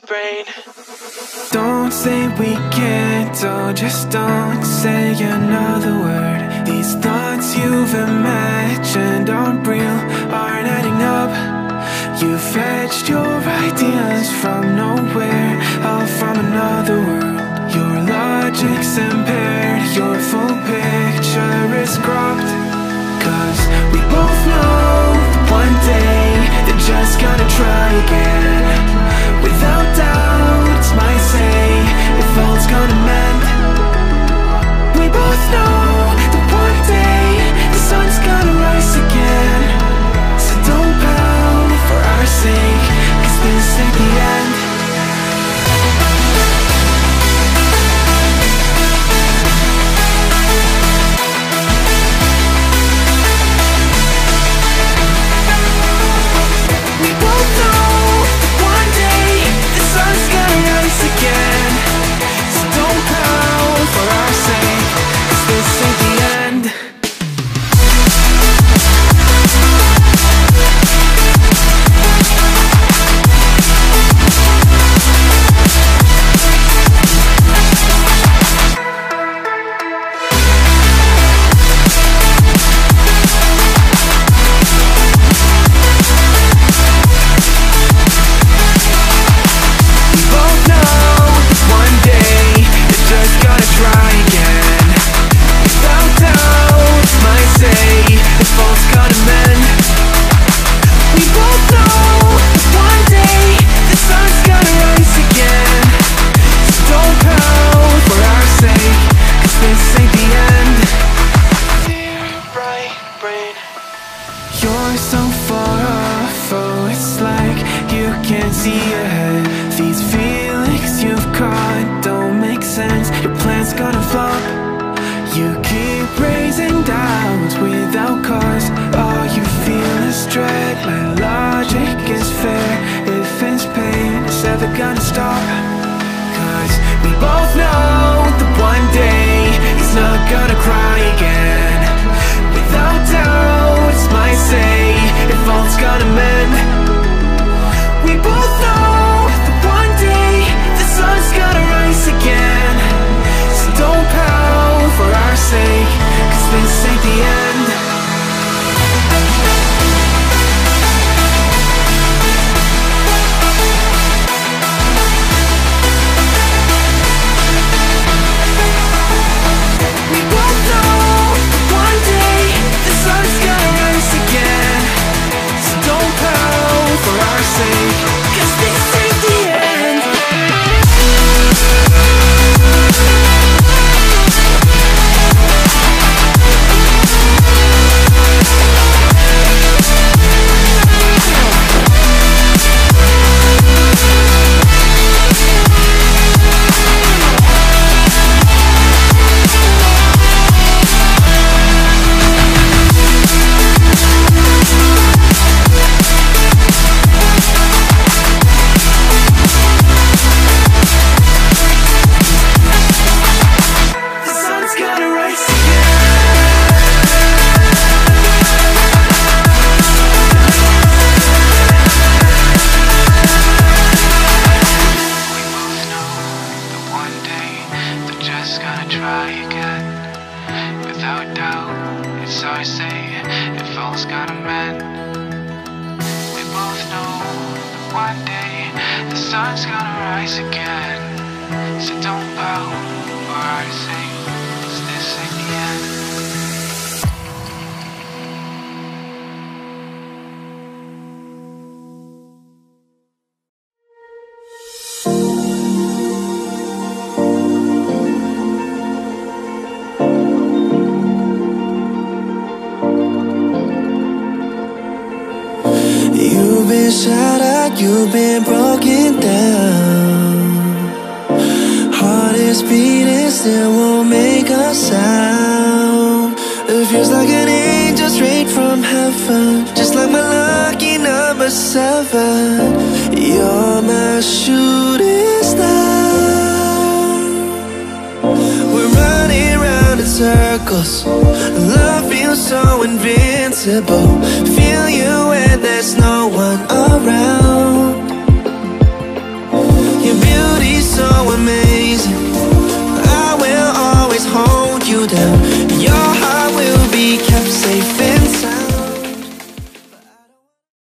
brain. Don't say we can't, oh, just don't say another word. These thoughts you've imagined aren't real, aren't adding up. You fetched your ideas from nowhere, all from another world. Your logic's impaired, your full picture is cropped. Cause we both know that one day they're just gonna try again. Without doubt, might say if all's gonna mend. We both know that one day the sun's gonna rise again. So don't pout for our sake, cause this ain't the end. We both know that one day the sun's gonna rise again. So don't pout for our sake, cause this ain't the end. We both know that one day they're just gonna try again. Without doubt, might say if all's gonna mend. We both know that one day the sun's gonna rise again. So don't pout for our sake, cause this ain't the end. Dear right brain, you're so far off, oh, it's like you can't see ahead. These feelings you've caught don't make sense, your plan's gonna flop. You keep raising doubts without cause, all you feel is dread. My logic is fair, if it's pain, it's ever gonna stop. Cause we both know that one day he's not gonna cry again. Without doubt, might say if all's gonna mend. We both know that one day the sun's gonna rise again. So don't pout for our sake, cause this ain't the end. We both know that one day the sun's gonna rise again. So don't pout for our sake, cause this ain't the end. The sun's gonna rise one day they're just gonna try again. Without doubt, it's our say if all's gonna mend. We both know that one day the sun's gonna rise again. So don't pout for our sake, 'cause this ain't the end. You've been shattered, you've been broken down. Heart is beating, still won't make a sound. It feels like an angel straight from heaven, just like my lucky number 7. You're my shooting star. We're running round in circles, love feels so invincible. Feel you when there's no one around. know what made